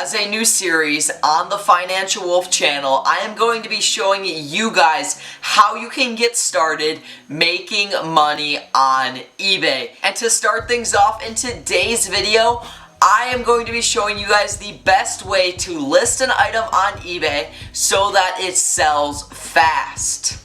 As a new series on the Financial Wolf channel, I am going to be showing you guys how you can get started making money on eBay. And to start things off in today's video, I am going to be showing you guys the best way to list an item on eBay so that it sells fast.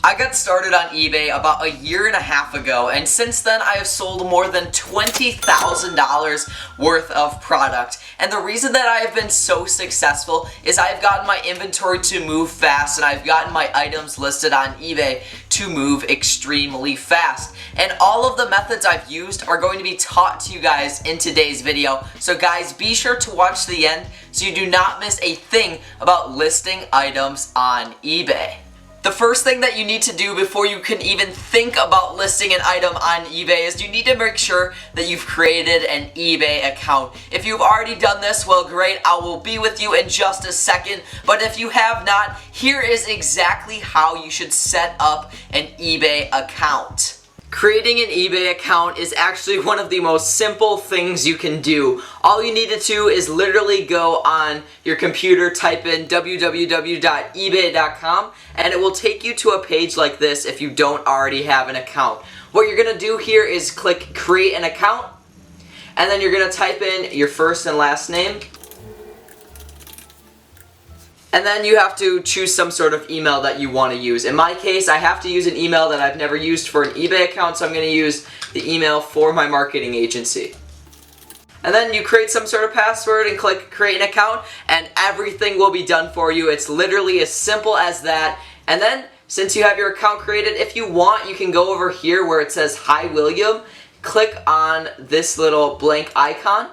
I got started on eBay about a year and a half ago, and since then I have sold more than $20,000 worth of product. And the reason that I have been so successful is I've gotten my inventory to move fast, and I've gotten my items listed on eBay to move extremely fast. And all of the methods I've used are going to be taught to you guys in today's video. So guys, be sure to watch the end so you do not miss a thing about listing items on eBay. The first thing that you need to do before you can even think about listing an item on eBay is you need to make sure that you've created an eBay account. If you've already done this, well great, I will be with you in just a second. But if you have not, here is exactly how you should set up an eBay account. Creating an eBay account is actually one of the most simple things you can do. All you need to do is literally go on your computer, type in www.ebay.com, and it will take you to a page like this if you don't already have an account. What you're going to do here is click create an account, and then you're going to type in your first and last name. And then you have to choose some sort of email that you want to use. In my case, I have to use an email that I've never used for an eBay account, so I'm going to use the email for my marketing agency. And then you create some sort of password and click create an account, and everything will be done for you. It's literally as simple as that. And then, since you have your account created, if you want, you can go over here where it says Hi William, click on this little blank icon.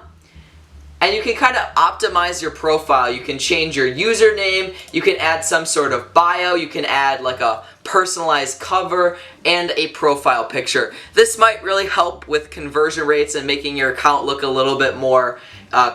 And you can kind of optimize your profile. You can change your username, you can add some sort of bio, you can add like a personalized cover and a profile picture. This might really help with conversion rates and making your account look a little bit more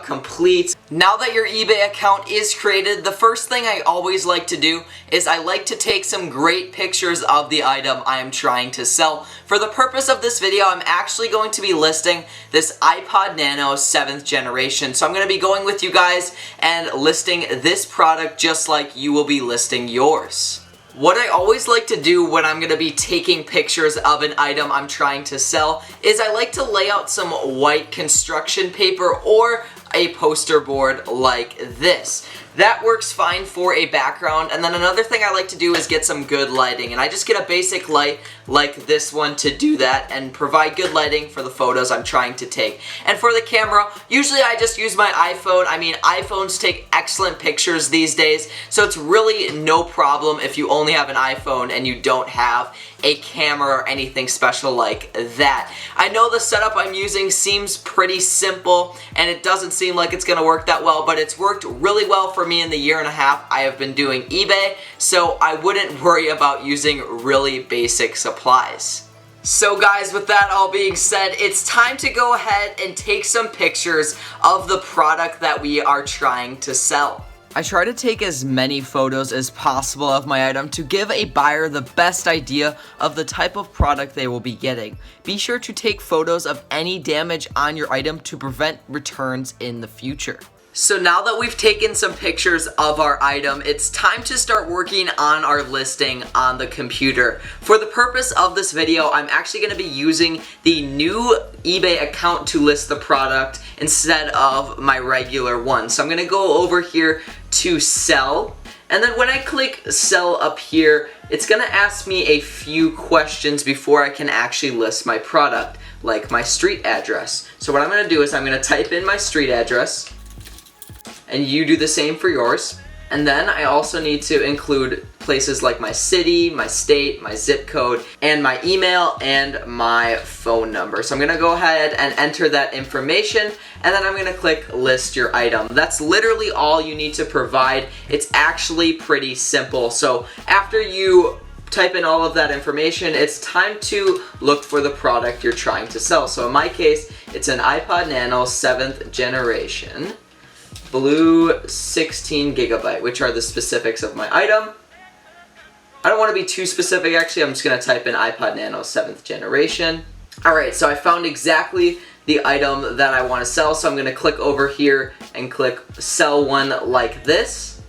complete. Now that your eBay account is created, the first thing I always like to do is I like to take some great pictures of the item I am trying to sell. For the purpose of this video, I'm actually going to be listing this iPod Nano 7th generation. So I'm going to be going with you guys and listing this product just like you will be listing yours. What I always like to do when I'm going to be taking pictures of an item I'm trying to sell is I like to lay out some white construction paper or a poster board like this. That works fine for a background, and then another thing I like to do is get some good lighting, and I just get a basic light like this one to do that and provide good lighting for the photos I'm trying to take. And for the camera, usually I just use my iPhone. I mean, iPhones take excellent pictures these days, so it's really no problem if you only have an iPhone and you don't have a camera or anything special like that. I know the setup I'm using seems pretty simple and it doesn't seem like it's gonna work that well, but it's worked really well for me in the year and a half I have been doing eBay, so I wouldn't worry about using really basic supplies. So guys, with that all being said, it's time to go ahead and take some pictures of the product that we are trying to sell. I try to take as many photos as possible of my item to give a buyer the best idea of the type of product they will be getting. Be sure to take photos of any damage on your item to prevent returns in the future. So now that we've taken some pictures of our item, it's time to start working on our listing on the computer. For the purpose of this video, I'm actually going to be using the new eBay account to list the product instead of my regular one. So I'm going to go over here to sell, and then when I click sell up here, it's going to ask me a few questions before I can actually list my product, like my street address. So what I'm going to do is I'm going to type in my street address, and you do the same for yours. And then I also need to include places like my city, my state, my zip code, and my email and my phone number. So I'm gonna go ahead and enter that information, and then I'm gonna click list your item. That's literally all you need to provide. It's actually pretty simple. So after you type in all of that information, it's time to look for the product you're trying to sell. So in my case, it's an iPod Nano 7th generation. Blue 16 gigabyte, which are the specifics of my item. I don't want to be too specific actually, I'm just going to type in iPod Nano 7th generation. Alright, so I found exactly the item that I want to sell. So I'm going to click over here and click sell one like this.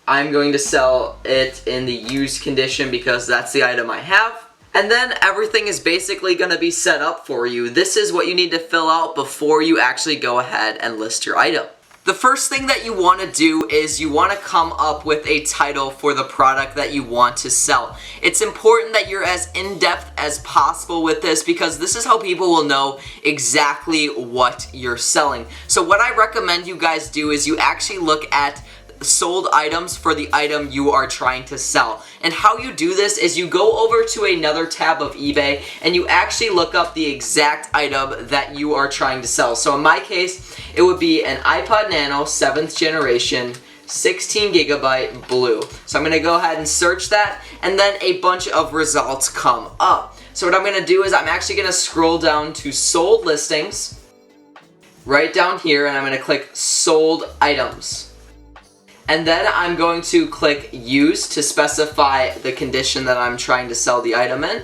I'm going to sell it in the used condition because that's the item I have. And then everything is basically going to be set up for you. This is what you need to fill out before you actually go ahead and list your item. The first thing that you want to do is you want to come up with a title for the product that you want to sell. It's important that you're as in-depth as possible with this because this is how people will know exactly what you're selling. So what I recommend you guys do is you actually look at sold items for the item you are trying to sell. And how you do this is you go over to another tab of eBay and you actually look up the exact item that you are trying to sell. So in my case, it would be an iPod Nano 7th generation 16 gigabyte blue. So I'm going to go ahead and search that, and then a bunch of results come up. So what I'm going to do is I'm actually going to scroll down to sold listings right down here, and I'm going to click sold items. And then I'm going to click use to specify the condition that I'm trying to sell the item in.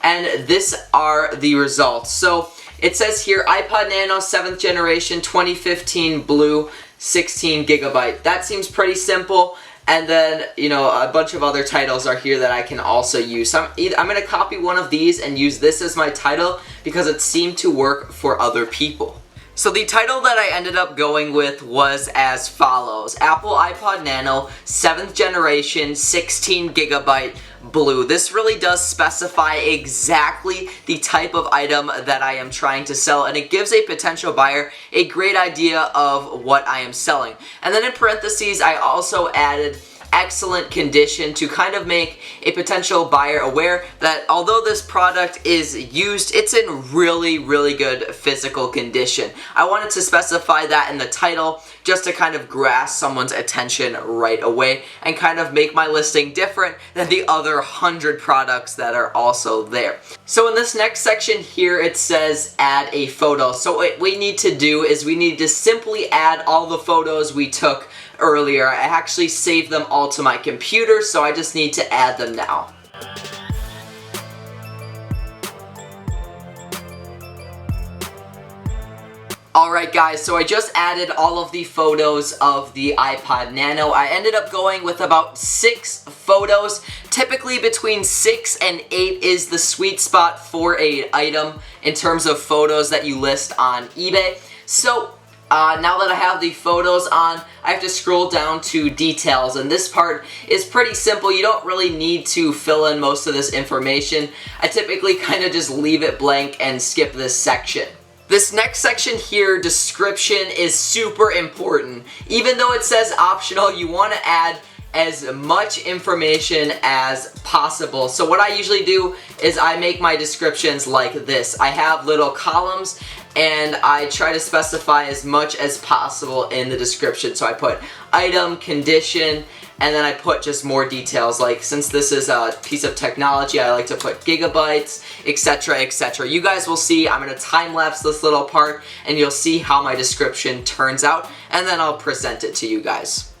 And this are the results. So it says here iPod Nano 7th generation 2015 blue 16 gigabyte. That seems pretty simple. And then, you know, a bunch of other titles are here that I can also use. So I'm going to copy one of these and use this as my title because it seemed to work for other people. So the title that I ended up going with was as follows: Apple iPod Nano 7th generation 16 gigabyte blue. This really does specify exactly the type of item that I am trying to sell, and it gives a potential buyer a great idea of what I am selling. And then in parentheses, I also added excellent condition to kind of make a potential buyer aware that although this product is used, it's in really, really good physical condition. I wanted to specify that in the title just to kind of grasp someone's attention right away and kind of make my listing different than the other 100 products that are also there. So in this next section here, it says add a photo. So what we need to do is we need to simply add all the photos we took earlier. I actually saved them all to my computer, so I just need to add them now. Alright guys, so I just added all of the photos of the iPod Nano. I ended up going with about 6 photos. Typically between 6 and 8 is the sweet spot for an item in terms of photos that you list on eBay. So now that I have the photos on, I have to scroll down to details, and this part is pretty simple. You don't really need to fill in most of this information. I typically kind of just leave it blank and skip this section. This next section here, description, is super important. Even though it says optional, you want to add as much information as possible. So what I usually do is I make my descriptions like this. I have little columns and I try to specify as much as possible in the description. So I put item, condition, and then I put just more details, like since this is a piece of technology, I like to put gigabytes, etc, etc. You guys will see, I'm going to time-lapse this little part and you'll see how my description turns out, and then I'll present it to you guys.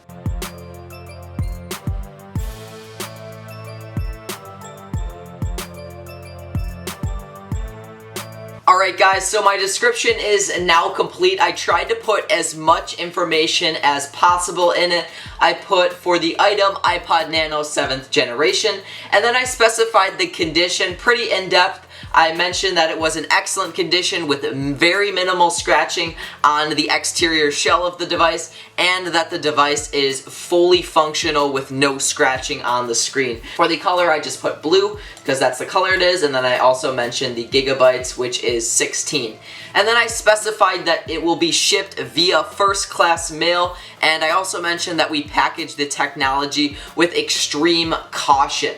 Alright guys, so my description is now complete. I tried to put as much information as possible in it. I put for the item iPod Nano 7th generation, and then I specified the condition pretty in-depth. I mentioned that it was in excellent condition with very minimal scratching on the exterior shell of the device, and that the device is fully functional with no scratching on the screen. For the color, I just put blue because that's the color it is, and then I also mentioned the gigabytes, which is 16. And then I specified that it will be shipped via first class mail, and I also mentioned that we package the technology with extreme caution.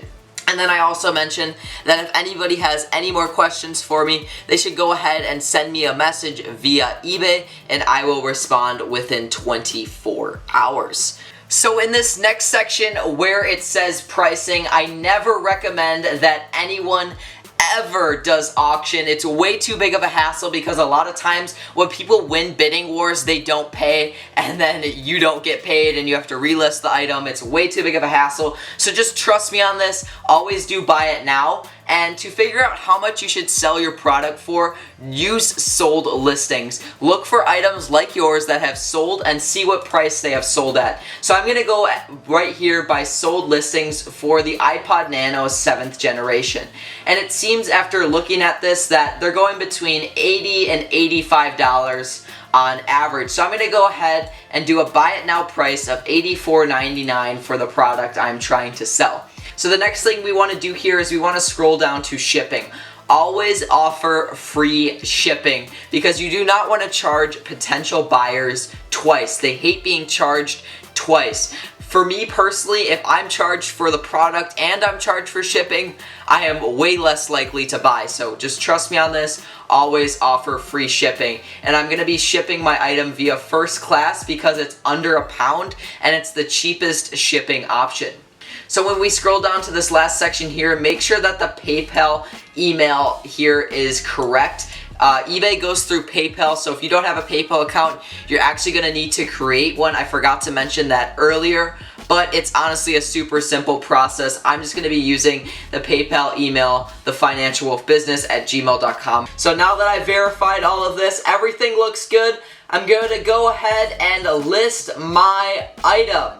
And then I also mentioned that if anybody has any more questions for me, they should go ahead and send me a message via eBay, and I will respond within 24 hours. So in this next section where it says pricing, I never recommend that anyone ever does auction. It's way too big of a hassle because a lot of times when people win bidding wars, they don't pay, and then you don't get paid and you have to relist the item. It's way too big of a hassle. So just trust me on this. Always do buy it now. And to figure out how much you should sell your product for, use sold listings. Look for items like yours that have sold and see what price they have sold at. So I'm going to go right here by sold listings for the iPod Nano 7th generation. And it seems after looking at this that they're going between $80 and $85 on average. So I'm going to go ahead and do a buy it now price of $84.99 for the product I'm trying to sell. So the next thing we want to do here is we want to scroll down to shipping. Always offer free shipping because you do not want to charge potential buyers twice. They hate being charged twice. For me personally, if I'm charged for the product and I'm charged for shipping, I am way less likely to buy. So just trust me on this. Always offer free shipping. And I'm going to be shipping my item via first class because it's under £1 and it's the cheapest shipping option. So when we scroll down to this last section here, make sure that the PayPal email here is correct. eBay goes through PayPal, so if you don't have a PayPal account, you're actually going to need to create one. I forgot to mention that earlier, but it's honestly a super simple process. I'm just going to be using the PayPal email, thefinancialwolfbusiness@gmail.com. So now that I've verified all of this, everything looks good. I'm going to go ahead and list my item.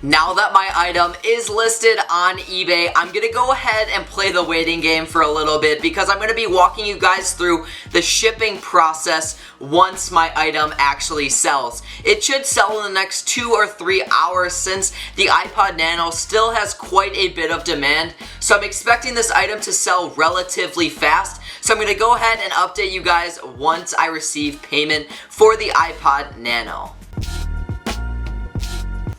Now that my item is listed on eBay, I'm going to go ahead and play the waiting game for a little bit because I'm going to be walking you guys through the shipping process once my item actually sells. It should sell in the next 2 or 3 hours since the iPod Nano still has quite a bit of demand. So I'm expecting this item to sell relatively fast. So I'm going to go ahead and update you guys once I receive payment for the iPod Nano.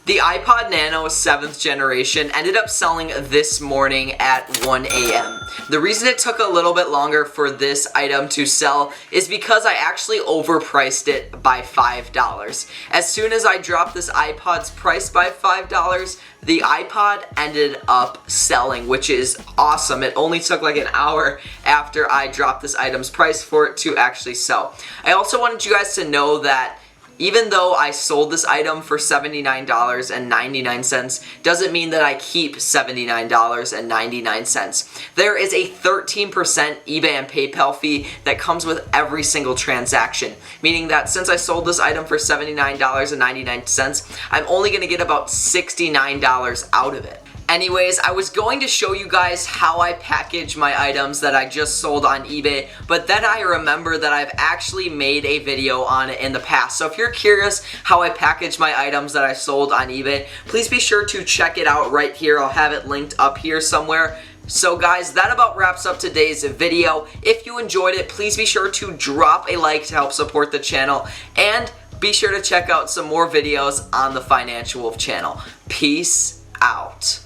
The iPod Nano 7th generation ended up selling this morning at 1 a.m. The reason it took a little bit longer for this item to sell is because I actually overpriced it by $5. As soon as I dropped this iPod's price by $5, the iPod ended up selling, which is awesome. It only took like an hour after I dropped this item's price for it to actually sell. I also wanted you guys to know that even though I sold this item for $79.99, doesn't mean that I keep $79.99. There is a 13% eBay and PayPal fee that comes with every single transaction, meaning that since I sold this item for $79.99, I'm only going to get about $69 out of it. Anyways, I was going to show you guys how I package my items that I just sold on eBay, but then I remember that I've actually made a video on it in the past. So if you're curious how I package my items that I sold on eBay, please be sure to check it out right here. I'll have it linked up here somewhere. So guys, that about wraps up today's video. If you enjoyed it, please be sure to drop a like to help support the channel, and be sure to check out some more videos on the Financial Wolf channel. Peace out.